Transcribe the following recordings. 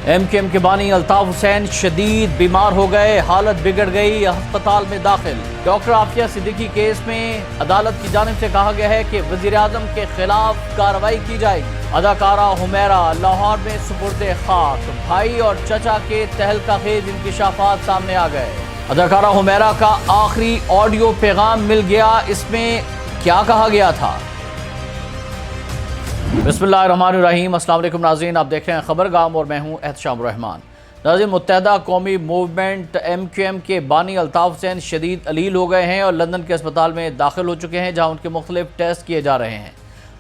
M Q M کے بانی الطاف حسین شدید بیمار ہو گئے، حالت بگڑ گئی، ہسپتال میں داخل۔ ڈاکٹر عافیہ صدیقی کیس میں عدالت کی جانب سے کہا گیا ہے کہ وزیراعظم کے خلاف کارروائی کی جائے گی۔ اداکارہ حمیرہ لاہور میں سپرد خاک، بھائی اور چچا کے تہلکہ خیز انکشافات سامنے آ گئے۔ اداکارہ حمیرہ کا آخری آڈیو پیغام مل گیا، اس میں کیا کہا گیا تھا؟ بسم اللہ الرحمن الرحیم۔ السلام علیکم ناظرین، آپ دیکھ رہے ہیں خبرگام اور میں ہوں احتشام الرحمان۔ ناظرین، متحدہ قومی موومنٹ ایم کیو ایم کے بانی الطاف حسین شدید علیل ہو گئے ہیں اور لندن کے اسپتال میں داخل ہو چکے ہیں، جہاں ان کے مختلف ٹیسٹ کیے جا رہے ہیں۔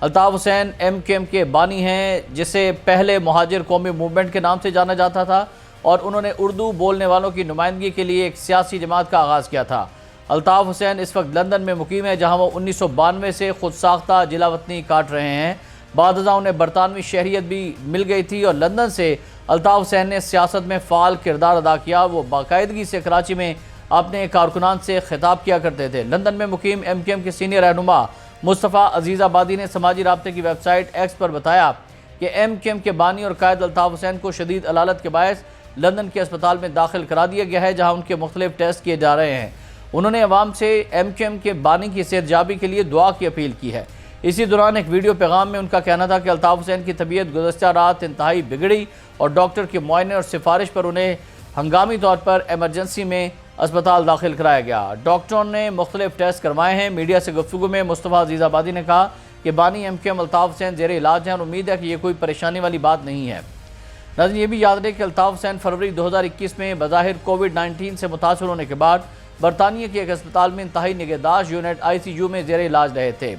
Altaf Hussain M Q M کے بانی ہیں، جسے پہلے مہاجر قومی موومنٹ کے نام سے جانا جاتا تھا، اور انہوں نے اردو بولنے والوں کی نمائندگی کے لیے ایک سیاسی جماعت کا آغاز کیا تھا۔ الطاف حسین اس وقت لندن میں مقیم ہے، جہاں وہ 1992 سے خود ساختہ جلا وطنی کاٹ رہے ہیں۔ بعد ازاں انہیں برطانوی شہریت بھی مل گئی تھی، اور لندن سے الطاف حسین نے سیاست میں فعال کردار ادا کیا۔ وہ باقاعدگی سے کراچی میں اپنے کارکنان سے خطاب کیا کرتے تھے۔ لندن میں مقیم ایم کیو ایم کے سینئر رہنما مصطفیٰ عزیز آبادی نے سماجی رابطے کی ویب سائٹ ایکس پر بتایا کہ ایم کیو ایم کے بانی اور قائد الطاف حسین کو شدید علالت کے باعث لندن کے اسپتال میں داخل کرا دیا گیا ہے، جہاں ان کے مختلف ٹیسٹ کیے جا رہے ہیں۔ انہوں نے عوام سے ایم کیو ایم کے بانی کی صحت یابی کے لیے دعا کی اپیل کی ہے۔ اسی دوران ایک ویڈیو پیغام میں ان کا کہنا تھا کہ الطاف حسین کی طبیعت گزشتہ رات انتہائی بگڑی اور ڈاکٹر کے معائنے اور سفارش پر انہیں ہنگامی طور پر ایمرجنسی میں اسپتال داخل کرایا گیا۔ ڈاکٹروں نے مختلف ٹیسٹ کروائے ہیں۔ میڈیا سے گفتگو میں مصطفیٰ عزیز آبادی نے کہا کہ بانی M Q M Altaf Hussain زیر علاج ہیں اور امید ہے کہ یہ کوئی پریشانی والی بات نہیں ہے۔ ناظرین، یہ بھی یاد رہے کہ الطاف حسین فروری 2021 میں بظاہر کووڈ-19 سے متاثر ہونے کے بعد برطانیہ کے ایک اسپتال میں انتہائی نگہداشت یونٹ ICU میں زیر علاج رہے تھے۔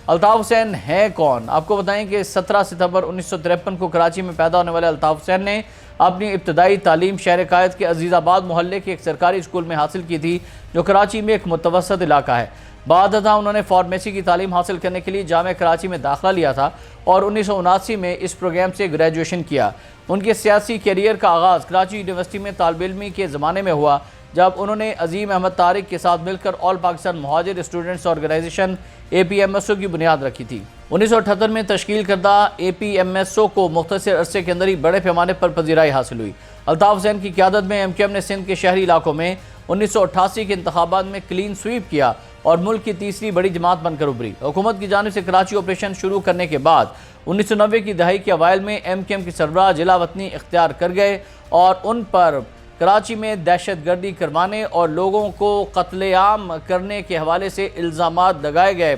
الطاف حسین ہے کون؟ آپ کو بتائیں کہ 17 ستمبر 1953 کو کراچی میں پیدا ہونے والے الطاف حسین نے اپنی ابتدائی تعلیم شہر قائد کے عزیز آباد محلے کے ایک سرکاری اسکول میں حاصل کی تھی، جو کراچی میں ایک متوسط علاقہ ہے۔ بعد ازاں انہوں نے فارمیسی کی تعلیم حاصل کرنے کے لیے جامعہ کراچی میں داخلہ لیا تھا اور 1979 میں اس پروگرام سے گریجویشن کیا۔ ان کے سیاسی کیریئر کا آغاز کراچی یونیورسٹی میں طالب علمی کے زمانے میں ہوا، جب انہوں نے عظیم احمد طارق کے ساتھ مل کر آل پاکستان مہاجر اسٹوڈنٹس آرگنائزیشن APMSO کی بنیاد رکھی تھی۔ 1978 میں تشکیل کردہ APMSO کو مختصر عرصے کے اندر ہی بڑے پیمانے پر پذیرائی حاصل ہوئی۔ الطاف حسین کی قیادت میں ایم کیو ایم نے سندھ کے شہری علاقوں میں 1988 کے انتخابات میں کلین سویپ کیا اور ملک کی تیسری بڑی جماعت بن کر ابھری۔ حکومت کی جانب سے کراچی آپریشن شروع کرنے کے بعد 1990 کی دہائی کے اوائل میں ایم کیو ایم کے سربراہ جلا وطنی اختیار کر گئے اور ان پر کراچی میں دہشت گردی کروانے اور لوگوں کو قتل عام کرنے کے حوالے سے الزامات لگائے گئے،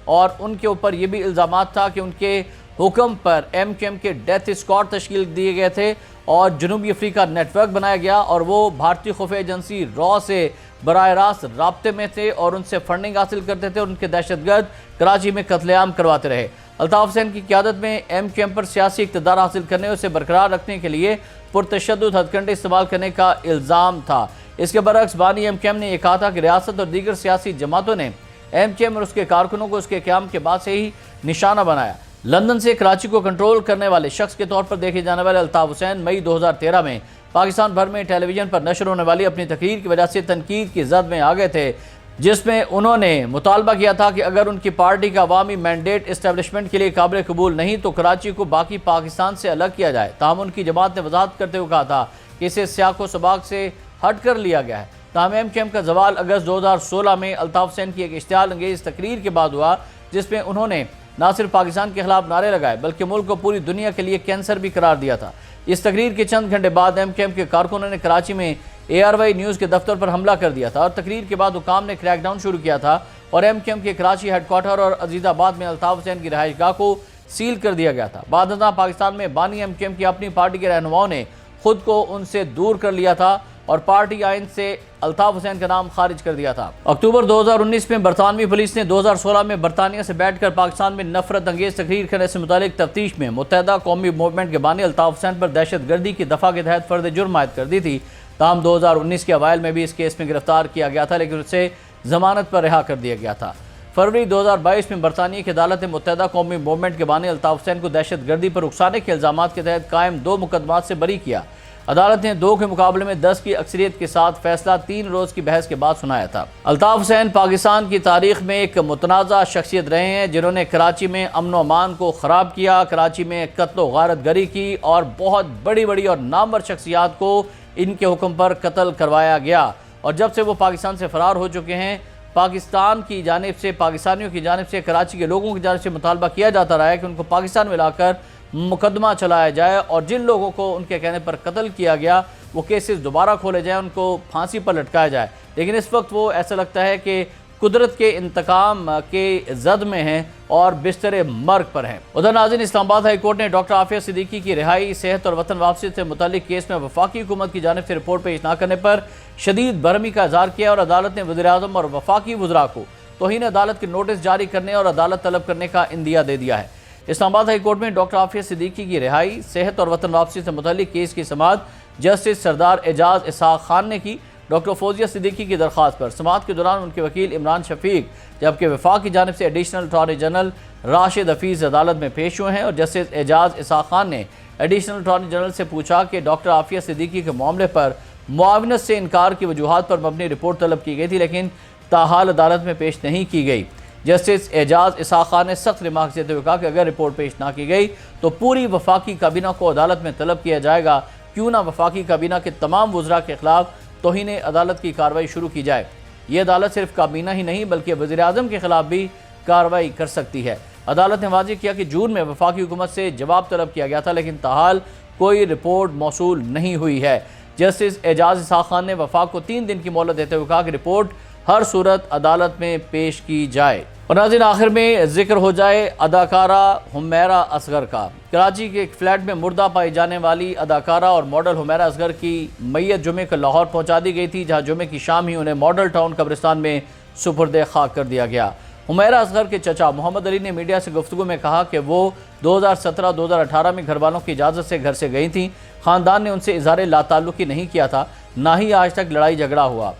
اور ان کے اوپر یہ بھی الزامات تھا کہ ان کے حکم پر ایم کیو ایم کے ڈیتھ اسکواڈ تشکیل دیے گئے تھے اور جنوبی افریقہ نیٹ ورک بنایا گیا، اور وہ بھارتی خفیہ ایجنسی را سے براہ راست رابطے میں تھے اور ان سے فنڈنگ حاصل کرتے تھے اور ان کے دہشت گرد کراچی میں قتل عام کرواتے رہے۔ الطاف حسین کی قیادت میں ایم کیو ایم پر سیاسی اقتدار حاصل کرنے اور اسے برقرار رکھنے کے لیے پرتشدد ہتھ کنڈے استعمال کرنے کا الزام تھا۔ اس کے برعکس بانی ایم کیو ایم نے یہ کہا تھا کہ ریاست اور دیگر سیاسی جماعتوں نے ایم کیو ایم اور اس کے کارکنوں کو اس کے قیام کے بعد سے ہی نشانہ بنایا۔ لندن سے کراچی کو کنٹرول کرنے والے شخص کے طور پر دیکھے جانے والے الطاف حسین مئی 2013 میں پاکستان بھر میں ٹیلی ویژن پر نشر ہونے والی اپنی تقریر کی وجہ سے تنقید کی زد میں آ گئے تھے، جس میں انہوں نے مطالبہ کیا تھا کہ اگر ان کی پارٹی کا عوامی مینڈیٹ اسٹیبلشمنٹ کے لیے قابل قبول نہیں تو کراچی کو باقی پاکستان سے الگ کیا جائے۔ تاہم ان کی جماعت نے وضاحت کرتے ہوئے کہا تھا کہ اسے سیاق و سباق سے ہٹ کر لیا گیا ہے۔ تاہم ایم کیو ایم کا زوال اگست 2016 میں الطاف حسین کی ایک اشتعال انگیز تقریر کے بعد ہوا، جس میں انہوں نے نہ صرف پاکستان کے خلاف نعرے لگائے بلکہ ملک کو پوری دنیا کے لیے کینسر بھی قرار دیا تھا۔ اس تقریر کے چند گھنٹے بعد ایم کیو ایم کے کارکنوں نے کراچی میں ARY نیوز کے دفتر پر حملہ کر دیا تھا، اور تقریر کے بعد حکام نے کریک ڈاؤن شروع کیا تھا اور ایم کیو ایم کے کراچی ہیڈ کوارٹر اور عزیز آباد میں الطاف حسین کی رہائش گاہ کو سیل کر دیا گیا تھا۔ بعد ازاں پاکستان میں بانی ایم کیو ایم کی اپنی پارٹی کے رہنماؤں نے خود کو ان سے دور کر لیا تھا اور پارٹی آئین سے الطاف حسین کا نام خارج کر دیا تھا۔ اکتوبر 2019 میں برطانوی پولیس نے 2016 میں برطانیہ سے بیٹھ کر پاکستان میں نفرت انگیز تقریر کرنے سے متعلق تفتیش میں متحدہ قومی موومنٹ کے بانی الطاف حسین پر دہشت گردی کی دفعہ کے تحت فرد جرم عائد کر دی تھی۔ تاہم 2019 کے اوائل میں بھی اس کیس میں گرفتار کیا گیا تھا، لیکن اسے ضمانت پر رہا کر دیا گیا تھا۔ فروری 2022 میں برطانیہ کی عدالت نے متحدہ قومی موومنٹ کے بانی الطاف حسین کو دہشت گردی پر اکسانے کے الزامات کے تحت قائم 2 مقدمات سے بری کیا۔ عدالت نے 2 کے مقابلے میں 10 کی اکثریت کے ساتھ فیصلہ 3 روز کی بحث کے بعد سنایا تھا۔ الطاف حسین پاکستان کی تاریخ میں ایک متنازع شخصیت رہے ہیں جنہوں نے کراچی میں امن و امان کو خراب کیا، کراچی میں قتل و غارت گری کی اور بہت بڑی اور نامور شخصیات کو ان کے حکم پر قتل کروایا گیا، اور جب سے وہ پاکستان سے فرار ہو چکے ہیں پاکستان کی جانب سے، پاکستانیوں کی جانب سے، کراچی کے لوگوں کی جانب سے مطالبہ کیا جاتا رہا ہے کہ ان کو پاکستان میں لا کر مقدمہ چلایا جائے اور جن لوگوں کو ان کے کہنے پر قتل کیا گیا وہ کیسز دوبارہ کھولے جائیں، ان کو پھانسی پر لٹکایا جائے۔ لیکن اس وقت وہ ایسا لگتا ہے کہ قدرت کے انتقام کے زد میں ہیں اور بستر مرگ پر ہیں۔ ادھر ناظرین، اسلام آباد ہائی کورٹ نے ڈاکٹر عافیہ صدیقی کی رہائی، صحت اور وطن واپسی سے متعلق کیس میں وفاقی حکومت کی جانب سے رپورٹ پیش نہ کرنے پر شدید برہمی کا اظہار کیا اور عدالت نے وزیراعظم اور وفاقی وزراء کو توہین عدالت کے نوٹس جاری کرنے اور عدالت طلب کرنے کا عندیہ دے دیا ہے۔ اسلام آباد ہائی کورٹ میں ڈاکٹر عافیہ صدیقی کی رہائی، صحت اور وطن واپسی سے متعلق کیس کی سماعت جسٹس سردار اعجاز اسحاق خان نے کی۔ ڈاکٹر فوزیہ صدیقی کی درخواست پر سماعت کے دوران ان کے وکیل عمران شفیق جبکہ وفاق کی جانب سے additional attorney general Rashid Hafeez عدالت میں پیش ہوئے ہیں، اور جسٹس اعجاز اسحاق خان نے ایڈیشنل اٹارنی جنرل سے پوچھا کہ ڈاکٹر عافیہ صدیقی کے معاملے پر معاونت سے انکار کی وجوہات پر مبنی رپورٹ طلب کی گئی تھی لیکن تاحال عدالت میں پیش نہیں کی گئی۔ جسٹس اعجاز اسحاق خان نے سخت ریمارکس دیتے ہوئے کہا کہ اگر رپورٹ پیش نہ کی گئی تو پوری وفاقی کابینہ کو عدالت میں طلب کیا جائے گا، کیوں نہ وفاقی کابینہ کے تمام وزراء کے خلاف توہین عدالت کی کارروائی شروع کی جائے۔ یہ عدالت صرف کابینہ ہی نہیں بلکہ وزیراعظم کے خلاف بھی کارروائی کر سکتی ہے۔ عدالت نے واضح کیا کہ جون میں وفاقی حکومت سے جواب طلب کیا گیا تھا لیکن تاحال کوئی رپورٹ موصول نہیں ہوئی ہے۔ جسٹس اعجاز اسحاق خان نے وفاق کو 3 دن کی مہلت دیتے ہوئے کہا کہ رپورٹ ہر صورت عدالت میں پیش کی جائے۔ اور ناظرین، آخر میں ذکر ہو جائے اداکارہ حمیرہ اصغر کا۔ کراچی کے ایک فلیٹ میں مردہ پائی جانے والی اداکارہ اور ماڈل حمیرہ اصغر کی میت جمعے کو لاہور پہنچا دی گئی تھی، جہاں جمعے کی شام ہی انہیں ماڈل ٹاؤن قبرستان میں سپرد خاک کر دیا گیا۔ حمیرہ اصغر کے چچا محمد علی نے میڈیا سے گفتگو میں کہا کہ وہ 2017-2018 میں گھر والوں کی اجازت سے گھر سے گئی تھیں۔ خاندان نے ان سے اظہار لا تعلقی نہیں کیا تھا، نہ ہی آج تک لڑائی جھگڑا ہوا۔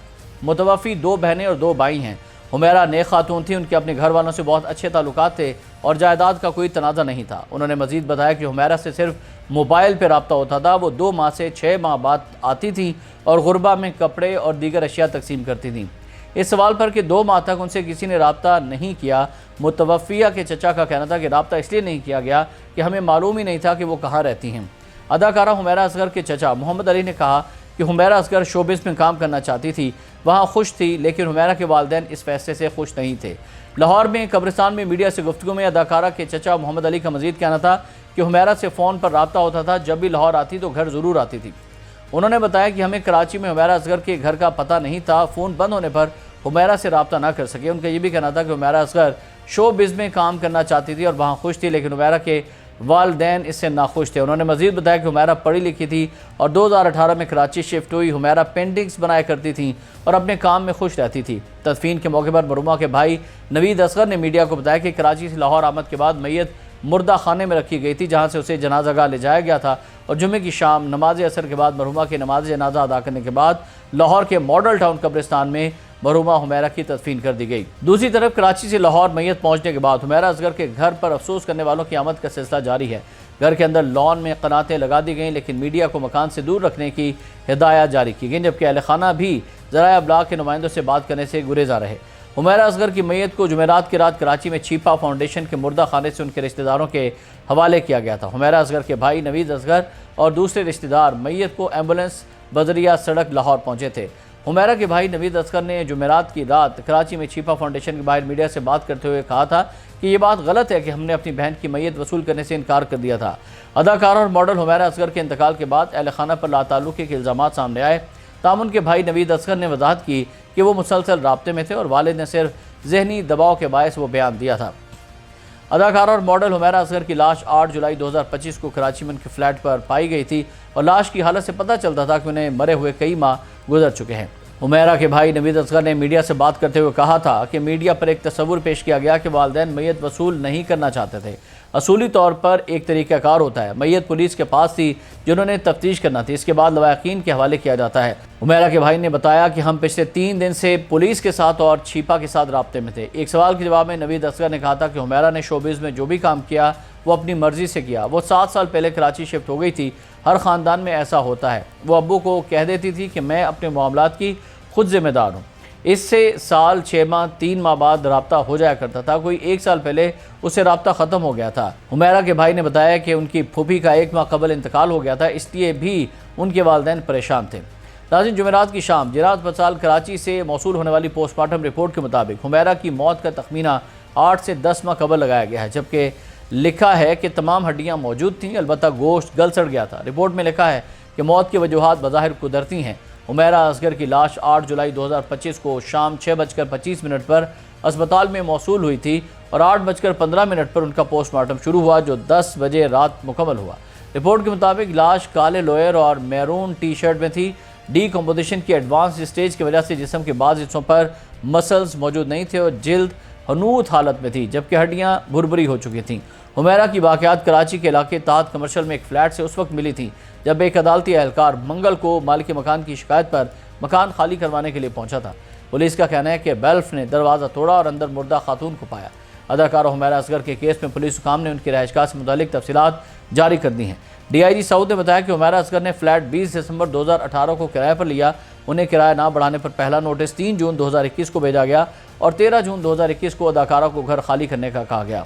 متوفی 2 بہنیں اور 2 بھائی ہیں۔ حمیرہ نیک خاتون تھی، ان کے اپنے گھر والوں سے بہت اچھے تعلقات تھے اور جائیداد کا کوئی تنازع نہیں تھا۔ انہوں نے مزید بتایا کہ حمیرہ سے صرف موبائل پہ رابطہ ہوتا تھا، وہ 2 ماہ سے 6 ماہ بعد آتی تھیں اور غربہ میں کپڑے اور دیگر اشیاء تقسیم کرتی تھیں۔ اس سوال پر کہ 2 ماہ تک ان سے کسی نے رابطہ نہیں کیا، متوفیہ کے چچا کا کہنا تھا کہ رابطہ اس لیے نہیں کیا گیا کہ ہمیں معلوم ہی نہیں تھا کہ وہ کہاں رہتی ہیں۔ اداکارہ حمیرہ اصغر کے چچا محمد علی نے کہا کہ حمیرہ اصغر شوبز میں کام کرنا چاہتی تھی، وہاں خوش تھی، لیکن حمیرہ کے والدین اس فیصلے سے خوش نہیں تھے۔ لاہور میں قبرستان میں میڈیا سے گفتگو میں اداکارہ کے چچا محمد علی کا مزید کہنا تھا کہ حمیرہ سے فون پر رابطہ ہوتا تھا، جب بھی لاہور آتی تو گھر ضرور آتی تھی۔ انہوں نے بتایا کہ ہمیں کراچی میں حمیرہ اصغر کے گھر کا پتہ نہیں تھا، فون بند ہونے پر حمیرہ سے رابطہ نہ کر سکے۔ ان کا یہ بھی کہنا تھا کہ حمیرہ اصغر شو بز میں کام کرنا چاہتی تھی اور وہاں خوش تھی، لیکن حمیرہ کے والدین اس سے ناخوش تھے۔ انہوں نے مزید بتایا کہ حمیرہ پڑھی لکھی تھی اور 2018 میں کراچی شفٹ ہوئی۔ حمیرہ پینٹنگز بنایا کرتی تھیں اور اپنے کام میں خوش رہتی تھی۔ تدفین کے موقع پر مرحومہ کے بھائی نوید اصغر نے میڈیا کو بتایا کہ کراچی سے لاہور آمد کے بعد میت مردہ خانے میں رکھی گئی تھی، جہاں سے اسے جنازہ گاہ لے جایا گیا تھا، اور جمعے کی شام نماز عصر کے بعد مرحومہ کی نماز جنازہ ادا کرنے کے بعد لاہور کے ماڈل ٹاؤن قبرستان میں مرحومہ حمیرہ کی تدفین کر دی گئی۔ دوسری طرف کراچی سے لاہور میت پہنچنے کے بعد حمیرہ اصغر کے گھر پر افسوس کرنے والوں کی آمد کا سلسلہ جاری ہے۔ گھر کے اندر لان میں قناتیں لگا دی گئیں، لیکن میڈیا کو مکان سے دور رکھنے کی ہدایات جاری کی گئیں، جبکہ اہل خانہ بھی ذرائع ابلاغ کے نمائندوں سے بات کرنے سے گریزاں رہے۔ حمیرہ اصغر کی میت کو جمعرات کی رات کراچی میں چھیپا فاؤنڈیشن کے مردہ خانے سے ان کے رشتہ داروں کے حوالے کیا گیا تھا۔ حمیرہ اصغر کے بھائی نوید اصغر اور دوسرے رشتہ دار میت کو ایمبولینس بذریعہ سڑک لاہور پہنچے تھے۔ حمیرہ کے بھائی نوید اصغر نے جمعرات کی رات کراچی میں چھیپا فاؤنڈیشن کے باہر میڈیا سے بات کرتے ہوئے کہا تھا کہ یہ بات غلط ہے کہ ہم نے اپنی بہن کی میت وصول کرنے سے انکار کر دیا تھا۔ اداکارہ اور ماڈل حمیرہ اصغر کے انتقال کے بعد اہل خانہ پر لاتعلقی کے الزامات سامنے آئے، تاہم ان کے بھائی نوید اصغر نے وضاحت کی کہ وہ مسلسل رابطے میں تھے اور والد نے صرف ذہنی دباؤ کے باعث وہ بیان دیا تھا۔ اداکارہ اور ماڈل حمیرہ اصغر کی لاش 8 جولائی 2025 کو کراچی میں ان کے فلیٹ پر پائی گئی تھی اور لاش کی حالت سے پتہ چلتا تھا کہ انہیں مرے ہوئے کئی ماہ گزر چکے ہیں۔ حمیرہ کے بھائی نوید اصغر نے میڈیا سے بات کرتے ہوئے کہا تھا کہ میڈیا پر ایک تصور پیش کیا گیا کہ والدین میت وصول نہیں کرنا چاہتے تھے۔ اصولی طور پر ایک طریقہ کار ہوتا ہے، میت پولیس کے پاس تھی جنہوں نے تفتیش کرنا تھی، اس کے بعد لواحقین کے حوالے کیا جاتا ہے۔ حمیرہ کے بھائی نے بتایا کہ ہم پچھلے 3 دن سے پولیس کے ساتھ اور چھیپا کے ساتھ رابطے میں تھے۔ ایک سوال کے جواب میں نوید اصغر نے کہا تھا کہ حمیرہ نے شوبز میں جو بھی کام کیا وہ اپنی مرضی سے کیا۔ وہ 7 سال پہلے کراچی شفٹ ہو گئی تھی ہر خاندان میں ایسا ہوتا ہے۔ وہ ابو کو کہہ دیتی تھی کہ میں اپنے معاملات کی خود ذمہ دار ہوں۔ اس سے سال 6 ماہ 3 ماہ بعد رابطہ ہو جایا کرتا تھا، کوئی 1 سال پہلے اس سے رابطہ ختم ہو گیا تھا۔ حمیرہ کے بھائی نے بتایا کہ ان کی پھوپھی کا 1 ماہ قبل انتقال ہو گیا تھا، اس لیے بھی ان کے والدین پریشان تھے۔ ناظرین، جمعرات کی شام جناح ہسپتال کراچی سے موصول ہونے والی پوسٹ مارٹم رپورٹ کے مطابق حمیرہ کی موت کا تخمینہ 8 سے 10 ماہ قبل لگایا گیا ہے، جبکہ لکھا ہے کہ تمام ہڈیاں موجود تھیں، البتہ گوشت گل سڑ گیا تھا۔ رپورٹ میں لکھا ہے کہ موت کی وجوہات بظاہر قدرتی ہیں۔ حمیرہ اصغر کی لاش 8 جولائی 2025 کو شام 6:25 پر اسپتال میں موصول ہوئی تھی اور 8:15 پر ان کا پوسٹ مارٹم شروع ہوا، جو 10 بجے رات مکمل ہوا۔ رپورٹ کے مطابق لاش کالے لوئر اور میرون ٹی شرٹ میں تھی۔ ڈی کمپوزیشن کی ایڈوانس سٹیج کی وجہ سے جسم کے بعض حصوں پر مسلز موجود نہیں تھے اور جلد حنوط حالت میں تھی، جبکہ ہڈیاں بھربھری ہو چکی تھیں۔ حمیرہ کی واقعات کراچی کے علاقے تحت کمرشل میں ایک فلیٹ سے اس وقت ملی تھی جب ایک عدالتی اہلکار منگل کو مالک مکان کی شکایت پر مکان خالی کروانے کے لیے پہنچا تھا۔ پولیس کا کہنا ہے کہ بیلف نے دروازہ توڑا اور اندر مردہ خاتون کو پایا۔ اداکارہ حمیرہ اصغر کے کیس میں پولیس حکام نے ان کی رہائش گاہ سے متعلق تفصیلات جاری کر دی ہیں۔ ڈی آئی جی سعود نے بتایا کہ حمیرہ اصغر نے فلیٹ 20 دسمبر 2018 کو کرائے پر لیا۔ انہیں کرایہ نہ بڑھانے پر پہلا نوٹس 3 جون 2021 کو بھیجا گیا اور 13 جون 2021 کو اداکارہ کو گھر خالی کرنے کا کہا گیا۔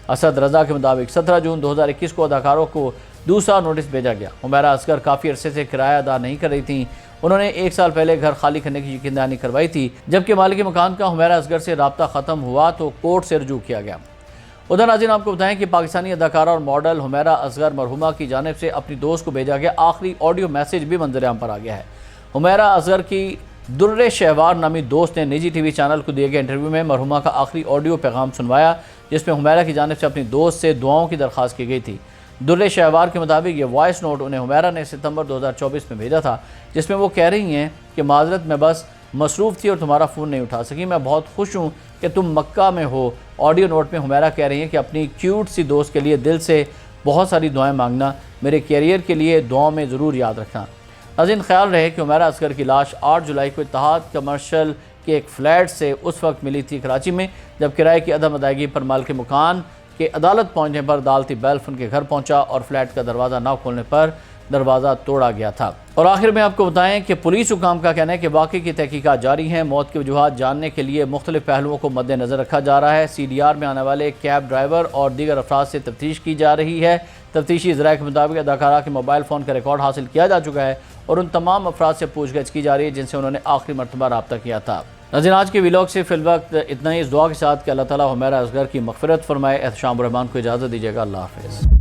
اسد رضا کے مطابق 17 جون 2021 کو اداکاروں کو دوسرا نوٹس بھیجا گیا۔ حمیرہ اصغر کافی عرصے سے کرایہ ادا نہیں کر رہی تھیں۔ انہوں نے 1 سال پہلے گھر خالی کرنے کی یقین دہانی کروائی تھی، جبکہ مالک مکان کا حمیرہ اصغر سے رابطہ ختم ہوا تو کورٹ سے رجوع کیا گیا۔ ادھر ناظرین، آپ کو بتائیں کہ پاکستانی اداکارہ اور ماڈل حمیرہ اصغر مرحومہ کی جانب سے اپنی دوست کو بھیجا گیا آخری آڈیو میسیج بھی منظر عام پر آ گیا ہے۔ حمیرہ اصغر کی در شہوار نامی دوست نے نجی ٹی وی چینل کو دیے گئے انٹرویو میں مرحومہ کا آخری آڈیو پیغام سنوایا، جس میں حمیرہ کی جانب سے اپنی دوست سے دعاؤں کی درخواست کی گئی تھی۔ در شہوار کے مطابق یہ وائس نوٹ انہیں حمیرہ نے ستمبر 2024 میں بھیجا تھا، جس میں وہ کہہ رہی ہیں کہ معذرت، میں بس مصروف تھی اور تمہارا فون نہیں اٹھا سکی، میں بہت خوش ہوں کہ تم مکہ میں ہو۔ آڈیو نوٹ میں حمیرہ کہہ رہی ہیں کہ اپنی کیوٹ سی دوست کے لیے دل سے بہت ساری دعائیں مانگنا، میرے کیریئر کے لیے دعاؤں میں ضرور یاد رکھنا۔ ناظرین، خیال رہے کہ حمیرہ اصغر کی لاش 8 جولائی کو اتحاد کمرشل کے ایک فلیٹ سے اس وقت ملی تھی کراچی میں، جب کرائے کی عدم ادائیگی پر مالک مکان کے عدالت پہنچنے پر عدالتی بیلف ان کے گھر پہنچا اور فلیٹ کا دروازہ نہ کھولنے پر دروازہ توڑا گیا تھا۔ اور آخر میں آپ کو بتائیں کہ پولیس حکام کا کہنا ہے کہ واقعے کی تحقیقات جاری ہیں۔ موت کی وجوہات جاننے کے لیے مختلف پہلوؤں کو مد نظر رکھا جا رہا ہے۔ سی ڈی آر میں آنے والے کیب ڈرائیور اور دیگر افراد سے تفتیش کی جا رہی ہے۔ تفتیشی ذرائع کے مطابق اداکارہ کے موبائل فون کا ریکارڈ حاصل کیا جا چکا ہے اور ان تمام افراد سے پوچھ گچھ کی جا رہی ہے جن سے انہوں نے آخری مرتبہ رابطہ کیا تھا۔ ناظرین، آج کے ویلاگ سے فی الوقت اتنا ہی، اس دعا کے ساتھ کہ اللہ تعالیٰ حمیرہ اصغر کی مغفرت فرمائے۔ احتشام الرحمان کو اجازت دیجیے گا۔ اللہ حافظ۔